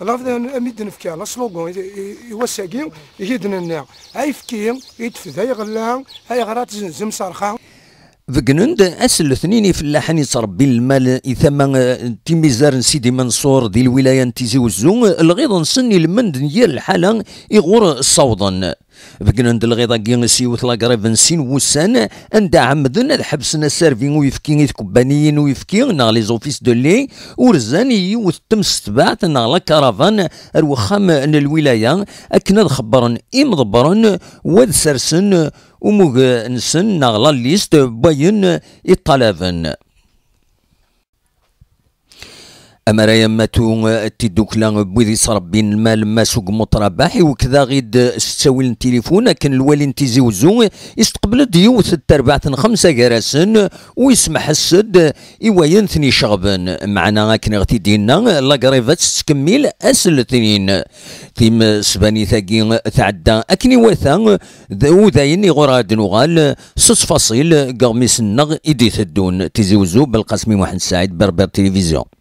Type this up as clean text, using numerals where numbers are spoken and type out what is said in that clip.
لا ميدن فكي على سلوغون يوساقي يدنا عيفكي يتفذ هاي غلا هاي غرات زم صرخه فقنند أسل الاثنين فلاحين يتربي المال إثما تيميزار سيدي منصور دي الولاية تيزي وزون الغيض نسني المند ديال الحالة يغور الصوضا فقنند الغيضة كي سيوث لاكريف نسين وسان عند عمدن الحبسنا سيرفين ويفكي كوبانيين ويفكي نا لي زوفيس دو لي ورزان يوث تم ستبعت نا لا كارافان الوخام الولاية أكنا خبرن إمضبرن واد سرسن وموغ نسن نغلا ليست باين الطلبن أمرا يماتو تيدوكلا بوذي صربين المال ما سوق مطرباحي وكذا غيد ستاويل التليفون كان الوالي نتيزي وزو يستقبل ديوث التربعة 5 كراسن ويسمح السد إواين ثني شغبن معنا كن غتي دينا لاكريفات تكمل أسل اثنين تيم سباني ثاقي تعدى أكني وثا وذاين يغراد نغال 6 قغميس النغ إدي ثدون تيزي وزو بالقاسمي محمد سعيد بربر تلفزيون.